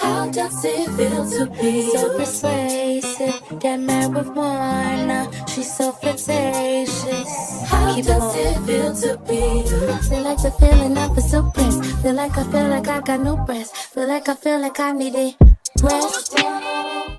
How does it feel to be so persuasive? Get marijuana, she's so flirtatious. How does it feel to be? Feel like the feeling of a surprise. Feel like I got no breath. Feel like I need it. Rest.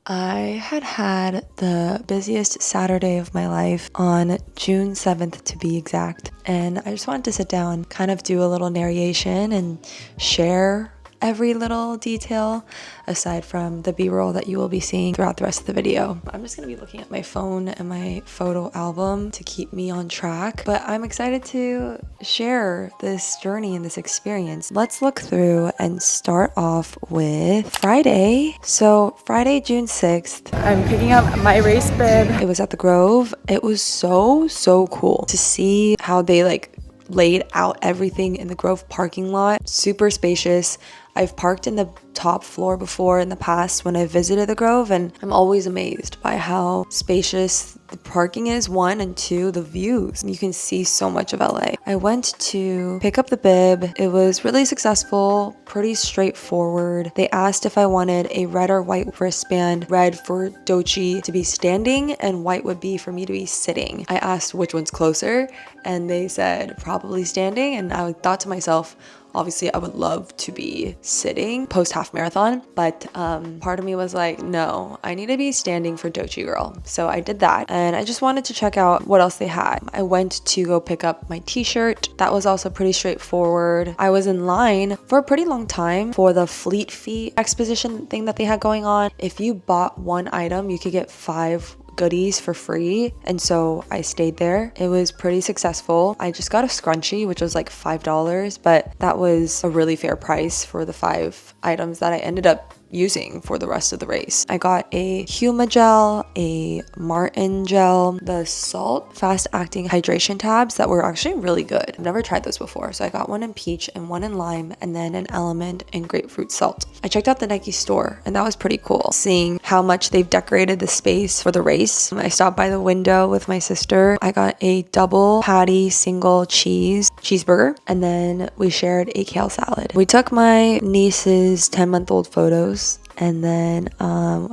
I had the busiest Saturday of my life on June 7th to be exact, and I just wanted to sit down, kind of do a little narration and share every little detail aside from the b-roll that you will be seeing throughout the rest of the video. I'm just gonna be looking at my phone and my photo album to keep me on track, but I'm excited to share this journey and this experience. Let's look through and start off with Friday. So Friday, June 6th, I'm picking up my race bib. It was at the Grove. It was so cool to see how they laid out everything in the Grove parking lot. Super spacious. I've parked in the top floor before in the past when I visited the Grove, and I'm always amazed by how spacious the parking is, one, and two, the views. You can see so much of LA. I went to pick up the bib. It was really successful, pretty straightforward. They asked if I wanted a red or white wristband, red for doechii to be standing and white would be for me to be sitting. I asked which one's closer, and they said probably standing, and I thought to myself, obviously, I would love to be sitting post half marathon, but part of me was like, no, I need to be standing for doechii girl. So I did that, and I just wanted to check out what else they had. I went to go pick up my t-shirt. That was also pretty straightforward. I was in line for a pretty long time for the Fleet Feet exposition thing that they had going on. If you bought one item, you could get 5 goodies for free, and so I stayed there. It was pretty successful. I just got a scrunchie, which was like $5, but that was a really fair price for the 5 items that I ended up using for the rest of the race. I got a Huma gel, a Martin gel, the salt fast acting hydration tabs that were actually really good. I've never tried those before, so I got one in peach and one in lime, and then an element and grapefruit salt. I checked out the Nike store, and that was pretty cool, seeing how much they've decorated the space for the race. I stopped by the window with my sister. I got a double patty single cheeseburger, and then we shared a kale salad. We took my niece's 10-month-old photos and then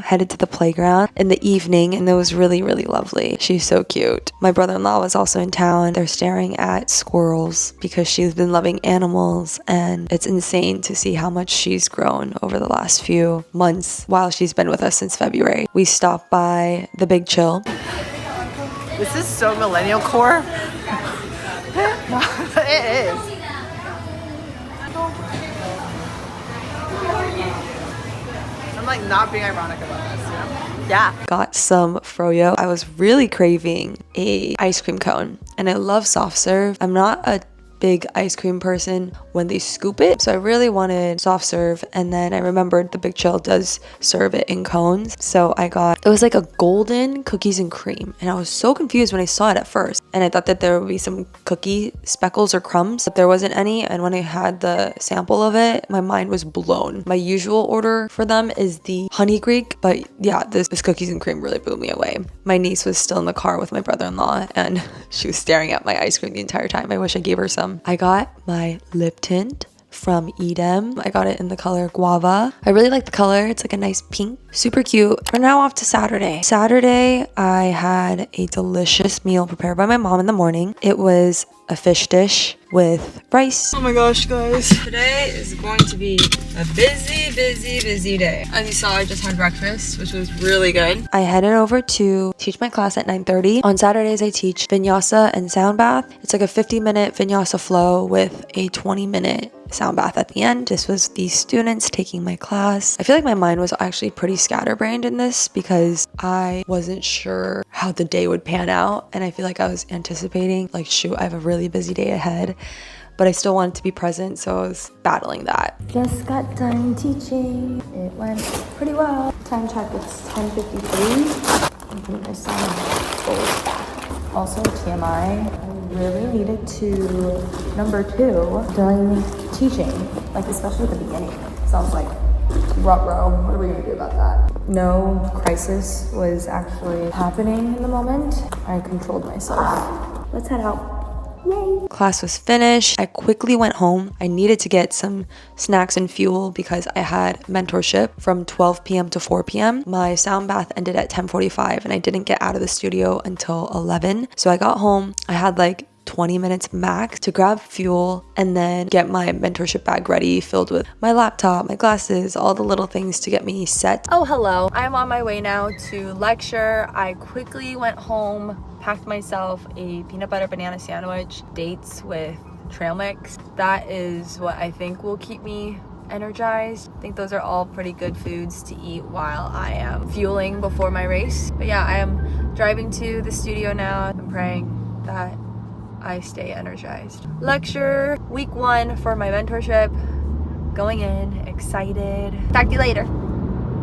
headed to the playground in the evening, and it was really lovely. She's so cute. My brother-in-law was also in town. They're staring at squirrels because she's been loving animals, and it's insane to see how much she's grown over the last few months while she's been with us since February. We stopped by the Big Chill. This is so millennial core. It is. I'm like not being ironic about this, you know? Yeah. Got some froyo. I was really craving a ice cream cone, and I love soft serve. I'm not a big ice cream person when they scoop it, so I really wanted soft serve, and then I remembered the Big Chill does serve it in cones, so I got, it was like a golden cookies and cream, and I was so confused when I saw it at first, and I thought that there would be some cookie speckles or crumbs, but there wasn't any, and when I had the sample of it, my mind was blown. My usual order for them is the honey Greek, but yeah, this cookies and cream really blew me away. My niece was still in the car with my brother-in-law, and she was staring at my ice cream the entire time. I wish I gave her some. I got my lip tint from Edem. I got it in the color guava. I really like the color. It's like a nice pink. Super cute. We're now off to Saturday. Saturday, I had a delicious meal prepared by my mom in the morning. It was a fish dish with rice. Oh my gosh, guys. Today is going to be a busy day. As you saw, I just had breakfast, which was really good. I headed over to teach my class at 9:30. On Saturdays, I teach vinyasa and sound bath. It's like a 50-minute vinyasa flow with a 20-minute sound bath at the end. This was the students taking my class. I feel like my mind was actually pretty scatterbrained in this because I wasn't sure how the day would pan out, and I feel like I was anticipating like, shoot, I have a really busy day ahead, but I still wanted to be present, so I was battling that. Just got done teaching. It went pretty well. Time check, it's 10:53. I'm putting my son goals back. Also, TMI, I really needed to, number 2, during teaching, like especially at the beginning. Sounds like ruh-roh. What are we gonna do about that? No crisis was actually happening in the moment. I controlled myself. Let's head out. Class was finished. I quickly went home. I needed to get some snacks and fuel because I had mentorship from 12 p.m. to 4 p.m. My sound bath ended at 10:45 and I didn't get out of the studio until 11. So I got home. I had like 20 minutes max to grab fuel and then get my mentorship bag ready, filled with my laptop, my glasses, all the little things to get me set. Oh, hello. I'm on my way now to lecture. I quickly went home, packed myself a peanut butter banana sandwich, dates with trail mix. That is what I think will keep me energized. I think those are all pretty good foods to eat while I am fueling before my race. But yeah, I am driving to the studio now. I'm praying that I stay energized. Lecture week 1 for my mentorship. Going in, excited. Talk to you later.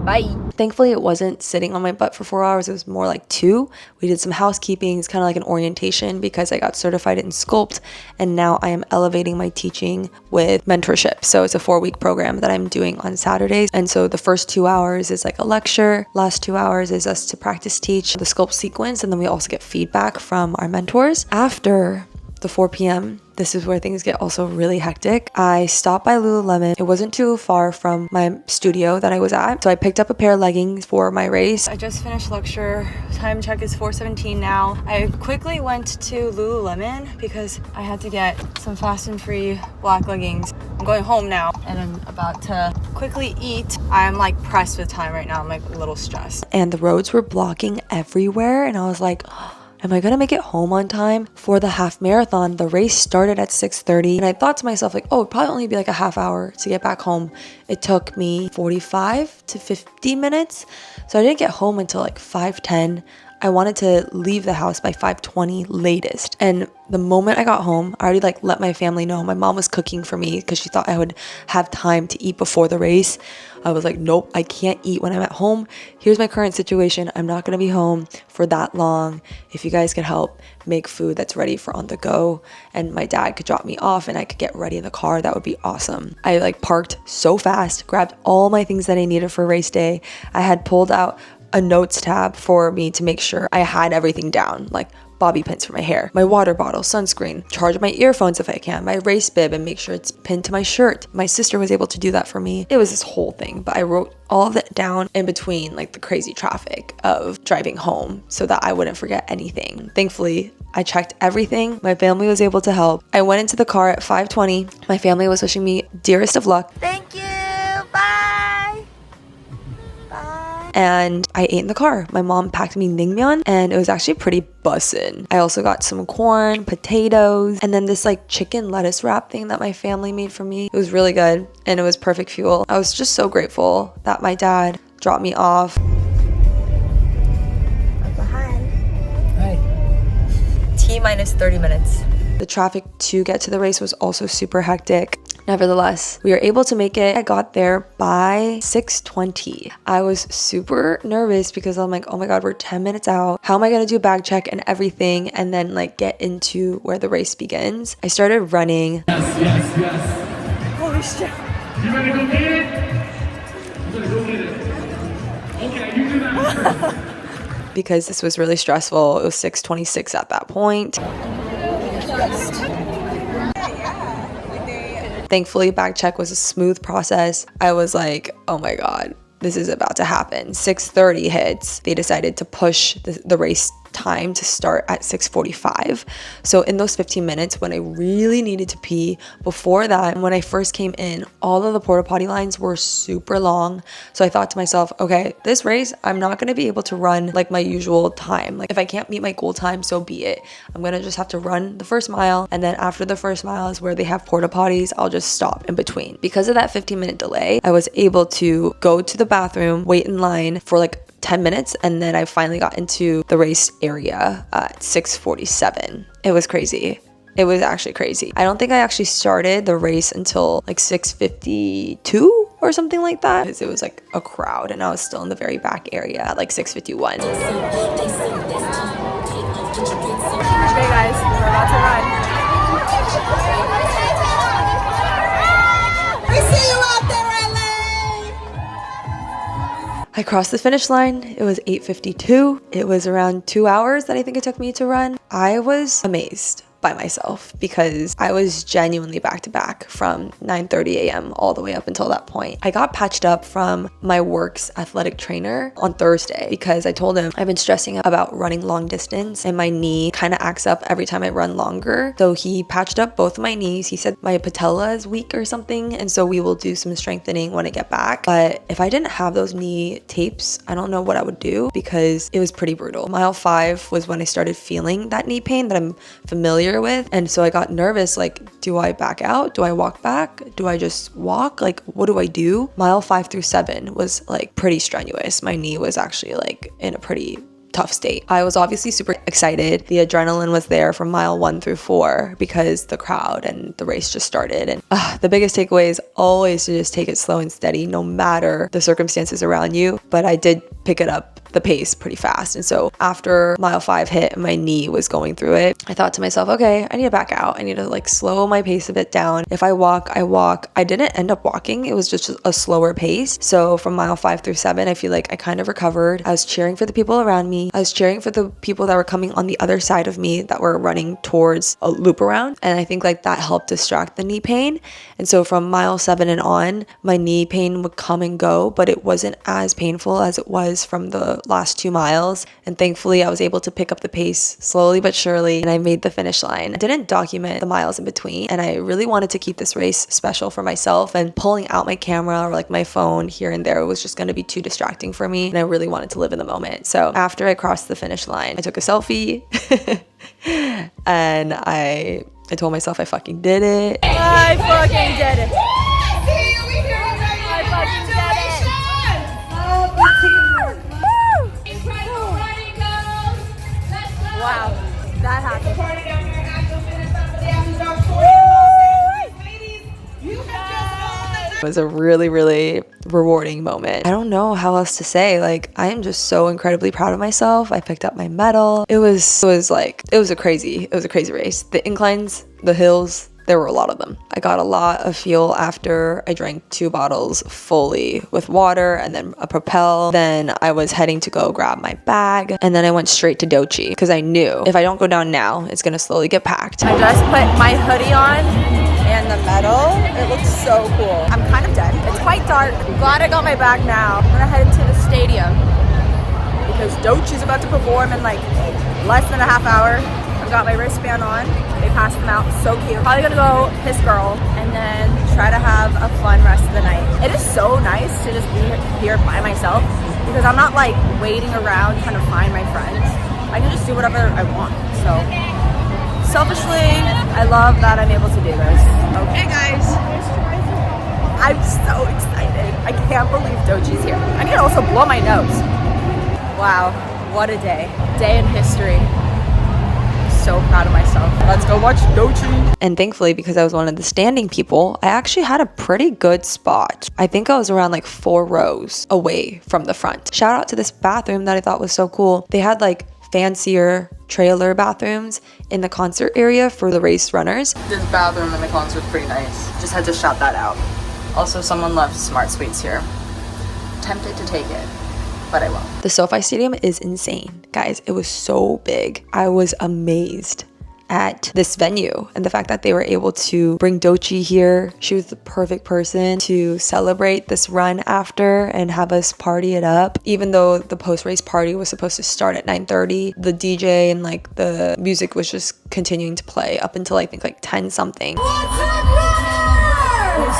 Bye. Thankfully, it wasn't sitting on my butt for 4 hours. It was more like 2. We did some housekeeping. It's kind of like an orientation because I got certified in sculpt and now I am elevating my teaching with mentorship. So it's a 4-week program that I'm doing on Saturdays. And so the first 2 hours is like a lecture. Last 2 hours is us to practice teach the sculpt sequence. And then we also get feedback from our mentors. After the 4 p.m., this is where things get also really hectic. I stopped by Lululemon. It wasn't too far from my studio that I was at. So I picked up a pair of leggings for my race. I just finished lecture. Time check is 4:17 now. I quickly went to Lululemon because I had to get some fast and free black leggings. I'm going home now and I'm about to quickly eat. I'm like pressed with time right now. I'm like a little stressed. And the roads were blocking everywhere and I was like, am I gonna make it home on time for the half marathon? The race started at 6:30 and I thought to myself like, oh, it'd probably only be like a half hour to get back home. It took me 45 to 50 minutes. So I didn't get home until like 5:10. I wanted to leave the house by 5:20 latest. And the moment I got home, I already like let my family know. My mom was cooking for me because she thought I would have time to eat before the race. I was like, nope, I can't eat when I'm at home. Here's my current situation. I'm not gonna be home for that long. If you guys could help make food that's ready for on the go and my dad could drop me off and I could get ready in the car, that would be awesome. I like parked so fast, grabbed all my things that I needed for race day. I had pulled out a notes tab for me to make sure I had everything down, like bobby pins for my hair, my water bottle, sunscreen, charge my earphones if I can, my race bib, and make sure it's pinned to my shirt. My sister was able to do that for me. It was this whole thing, but I wrote all of that down in between like the crazy traffic of driving home so that I wouldn't forget anything. Thankfully, I checked everything. My family was able to help. I went into the car at 5:20. My family was wishing me dearest of luck. Thank you. Bye. And I ate in the car. My mom packed me naengmyeon and it was actually pretty bussin'. I also got some corn, potatoes, and then this like chicken lettuce wrap thing that my family made for me. It was really good and it was perfect fuel. I was just so grateful that my dad dropped me off. Hi. T-minus 30 minutes. The traffic to get to the race was also super hectic. Nevertheless, we were able to make it. I got there by 6:20. I was super nervous because I'm like, oh my God, we're 10 minutes out. How am I gonna do bag check and everything and then like get into where the race begins? I started running. Yes. Holy shit. You ready to go get it? You better go get it. Okay, you do that. Because this was really stressful. It was 6:26 at that point. Thankfully, bag check was a smooth process. I was like, oh my God, this is about to happen. 6:30 hits. They decided to push the race time to start at 6:45. So in those 15 minutes when I really needed to pee, before that, when I first came in, all of the porta potty lines were super long. So I thought to myself, okay, this race, I'm not going to be able to run like my usual time. Like if I can't meet my goal time, so be it. I'm going to just have to run the first mile. And then after the first mile is where they have porta potties. I'll just stop in between. Because of that 15-minute delay, I was able to go to the bathroom, wait in line for like 10 minutes, and then I finally got into the race area at 6:47. It was crazy. It was actually crazy. I don't think I actually started the race until like 6:52 or something like that, because it was like a crowd and I was still in the very back area at like 6:51. Okay guys, we're about to run. We see you out there, I crossed the finish line. It was 8:52. It was around 2 hours that I think it took me to run. I was amazed by myself because I was genuinely back to back from 9:30 a.m. all the way up until that point. I got patched up from my work's athletic trainer on Thursday because I told him I've been stressing about running long distance and my knee kind of acts up every time I run longer. So he patched up both of my knees. He said my patella is weak or something, and so we will do some strengthening when I get back. But if I didn't have those knee tapes, I don't know what I would do because it was pretty brutal. Mile 5 was when I started feeling that knee pain that I'm familiar with, and so I got nervous, like, do I back out? Do I walk back? Do I just walk? Like, what do I do? Mile 5 through 7 was like pretty strenuous. My knee was actually like in a pretty tough state. I was obviously super excited. The adrenaline was there from mile 1 through 4 because the crowd and the race just started. And the biggest takeaway is always to just take it slow and steady, no matter the circumstances around you. But I did pick it up the pace pretty fast. And so after mile 5 hit and my knee was going through it, I thought to myself, okay, I need to back out. I need to like slow my pace a bit down. If I walk, I walk. I didn't end up walking. It was just a slower pace. So from mile 5 through 7, I feel like I kind of recovered. I was cheering for the people around me. I was cheering for the people that were coming on the other side of me that were running towards a loop around. And I think like that helped distract the knee pain. And so from mile 7 and on, my knee pain would come and go, but it wasn't as painful as it was from the last 2 miles. And thankfully I was able to pick up the pace slowly but surely, and I made the finish line. I didn't document the miles in between, and I really wanted to keep this race special for myself, and pulling out my camera or like my phone here and there was just going to be too distracting for me, and I really wanted to live in the moment. So after I crossed the finish line, I took a selfie and I told myself I fucking did it. I fucking did it. Wow, that happened. It was a really, really rewarding moment. I don't know how else to say. Like, I am just so incredibly proud of myself. I picked up my medal. It was a crazy race. The inclines, the hills, there were a lot of them. I got a lot of fuel after I drank 2 bottles fully with water and then a Propel. Then I was heading to go grab my bag, and then I went straight to Doechii because I knew if I don't go down now, it's gonna slowly get packed. I just put my hoodie on and the medal. It looks so cool. I'm kind of dead. It's quite dark. I'm glad I got my bag now. I'm gonna head into the stadium because Doechii's about to perform in like less than a half hour. I've got my wristband on. They passed them out. So cute. Probably gonna go piss girl and then try to have a fun rest of the night. It is so nice to just be here by myself because I'm not like waiting around trying to find my friends. I can just do whatever I want. So selfishly, I love that I'm able to do this. Okay, guys. I'm so excited. I can't believe Doechii's here. I need to also blow my nose. Wow, what a day. Day in history. So proud of myself. Let's go watch Doechii. And thankfully, because I was one of the standing people, I actually had a pretty good spot. I think I was around like 4 rows away from the front. Shout out to this bathroom that I thought was so cool. They had like fancier trailer bathrooms in the concert area for the race runners. This bathroom in the concert's pretty nice. Just had to shout that out. Also, someone left Smart Suites here. Tempted to take it, but I won't. The SoFi Stadium is insane. Guys, it was so big. I was amazed at this venue and the fact that they were able to bring Doechii here. She was the perfect person to celebrate this run after and have us party it up. Even though the post-race party was supposed to start at 9:30, the DJ and like the music was just continuing to play up until I think like 10 something. What's up, runners?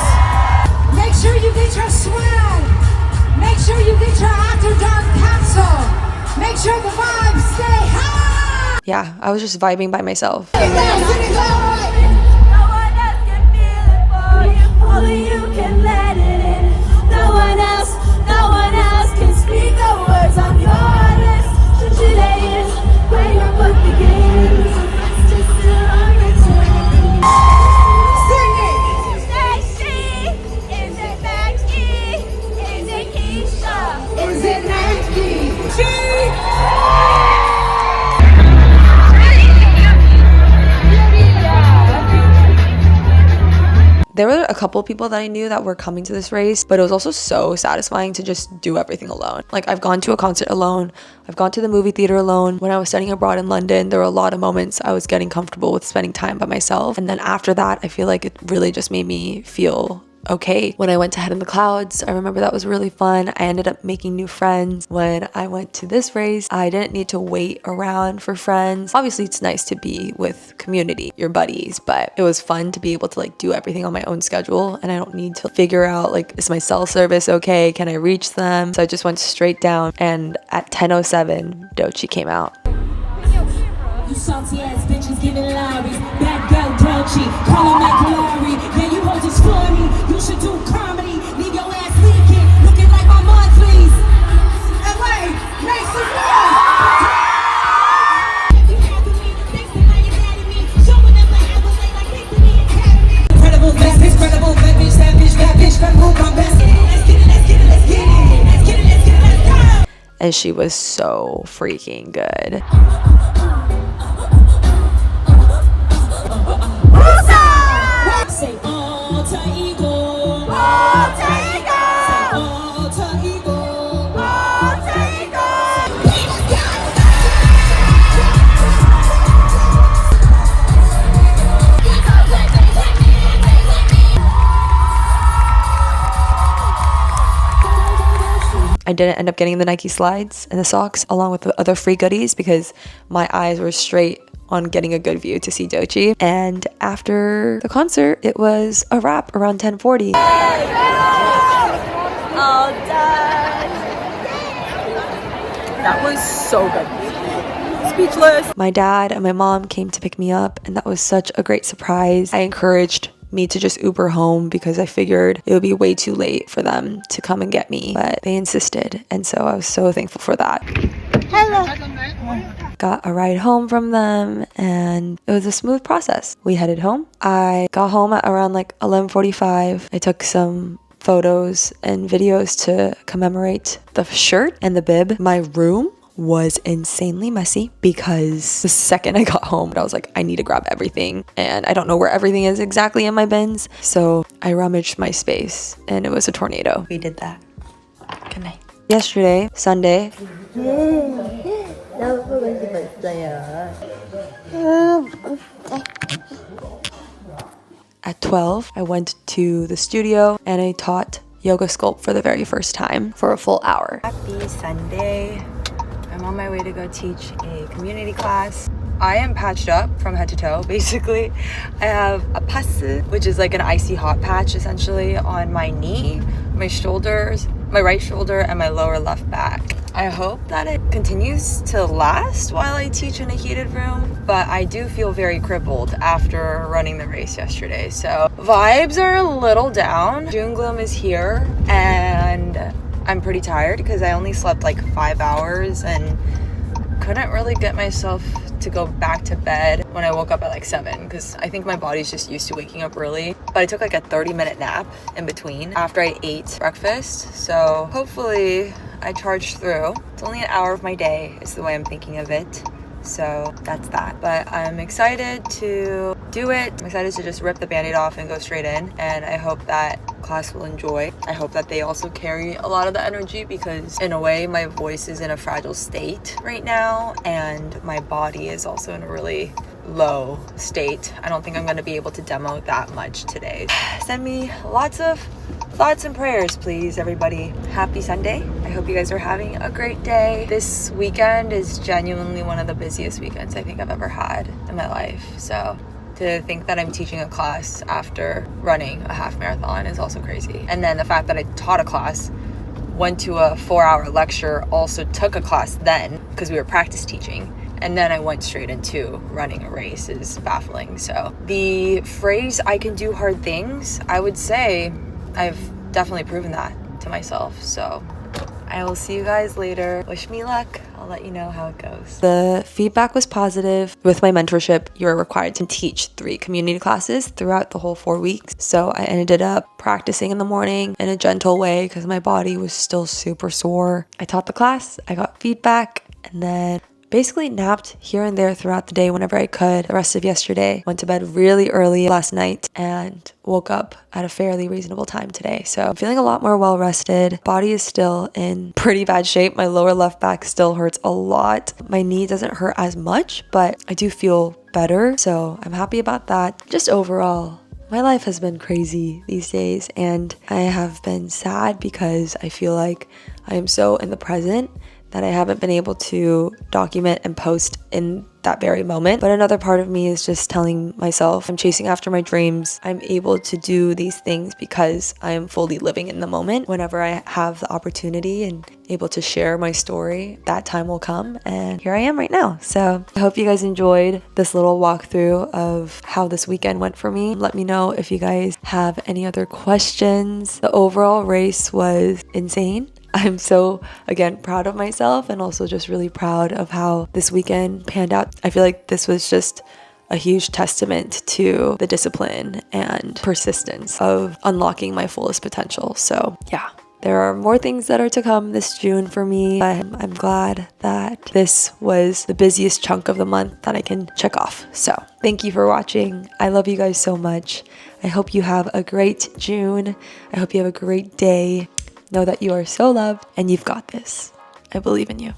Make sure you get your swag. Make sure you get your After Dark capsule. Make sure the vibes stay high. Yeah, I was just vibing by myself. Get down, get it going. No one else can feel it for you. Only you can let it in. No one else can speak the words on your lips. Today is where your book begins. It's just a return. Sing it. Stacy, is it Maggie? Is it Keisha? Is it Nike? There were a couple people that I knew that were coming to this race, but it was also so satisfying to just do everything alone. Like, I've gone to a concert alone, I've gone to the movie theater alone. When I was studying abroad in London, there were a lot of moments I was getting comfortable with spending time by myself. And then after that, I feel like it really just made me feel okay. When I went to Head in the Clouds, I remember that was really fun. I ended up making new friends. When I went to this race, I didn't need to wait around for friends. Obviously, it's nice to be with community, your buddies, but it was fun to be able to like do everything on my own schedule, and I don't need to figure out like, is my cell service okay? Can I reach them? So I just went straight down, and at 10:07, doechii came out. You salty ass bitches giving Larry's. Bad girl doechii, call him like Larry. Yeah, you hoes is funny. You should do comedy. Leave your ass leaking, looking like my mom, please. LA, make some noise. Incredible, best bitch, credible, bad bitch, that bitch, bad bitch, credible, my best. Let's get it, let's get it, let's get it. Let's get it, let's get it, let's go. And she was so freaking good. Say alter ego, alter ego, alter ego, alter ego. I didn't end up getting the Nike slides and the socks along with the other free goodies because my eyes were straight on getting a good view to see doechii. And after the concert, it was a wrap around 10:40. All done. That was so good. Speechless. My dad and my mom came to pick me up, and that was such a great surprise. I encouraged me to just Uber home because I figured it would be way too late for them to come and get me, but they insisted, and so I was so thankful for that. Got a ride home from them, and it was a smooth process. We headed home. I got home at around like 11:45. I took some photos and videos to commemorate the shirt and the bib. My room was insanely messy because the second I got home, I was like, I need to grab everything, and I don't know where everything is exactly in my bins, so I rummaged my space, and it was a tornado. We did that. Good night. Yesterday, Sunday, at 12, I went to the studio and I taught yoga sculpt for the very first time for a full hour. Happy Sunday. I'm on my way to go teach a community class. I am patched up from head to toe, basically. I have a pasu, which is like an icy hot patch essentially on my knee, my shoulders, my right shoulder, and my lower left back. I hope that it continues to last while I teach in a heated room, but I do feel very crippled after running the race yesterday. So vibes are a little down. June gloom is here, and I'm pretty tired because I only slept like 5 hours and couldn't really get myself to go back to bed when I woke up at like 7 because I think my body's just used to waking up early. But I took like a 30-minute nap in between after I ate breakfast. So hopefully I charged through. It's only an hour of my day is the way I'm thinking of it. So that's that. But I'm excited to do it. I'm excited to just rip the band-aid off and go straight in. And I hope that class will enjoy. I hope that they also carry a lot of the energy because in a way my voice is in a fragile state right now and my body is also in a really low state. I don't think I'm going to be able to demo that much today. Send me lots of thoughts and prayers, please, everybody. Happy Sunday. I hope you guys are having a great day. This weekend is genuinely one of the busiest weekends I think I've ever had in my life. So to think that I'm teaching a class after running a half marathon is also crazy. And then the fact that I taught a class, went to a 4-hour lecture, also took a class then because we were practice teaching. And then I went straight into running a race is baffling. So the phrase, I can do hard things, I would say I've definitely proven that to myself. So I will see you guys later. Wish me luck. I'll let you know how it goes. The feedback was positive. With my mentorship, you're required to teach 3 community classes throughout the whole 4 weeks. So I ended up practicing in the morning in a gentle way because my body was still super sore. I taught the class, I got feedback, and then basically napped here and there throughout the day whenever I could. The rest of yesterday, went to bed really early last night and woke up at a fairly reasonable time today. So I'm feeling a lot more well rested. Body is still in pretty bad shape. My lower left back still hurts a lot. My knee doesn't hurt as much, but I do feel better. So I'm happy about that. Just overall, my life has been crazy these days, and I have been sad because I feel like I am so in the present that I haven't been able to document and post in that very moment. But another part of me is just telling myself I'm chasing after my dreams. I'm able to do these things because I am fully living in the moment. Whenever I have the opportunity and able to share my story, that time will come, and here I am right now. So I hope you guys enjoyed this little walkthrough of how this weekend went for me. Let me know if you guys have any other questions. The overall race was insane. I'm so, again, proud of myself, and also just really proud of how this weekend panned out. I feel like this was just a huge testament to the discipline and persistence of unlocking my fullest potential. So yeah, there are more things that are to come this June for me. I'm glad that this was the busiest chunk of the month that I can check off. So thank you for watching. I love you guys so much. I hope you have a great June. I hope you have a great day. Know that you are so loved and you've got this. I believe in you.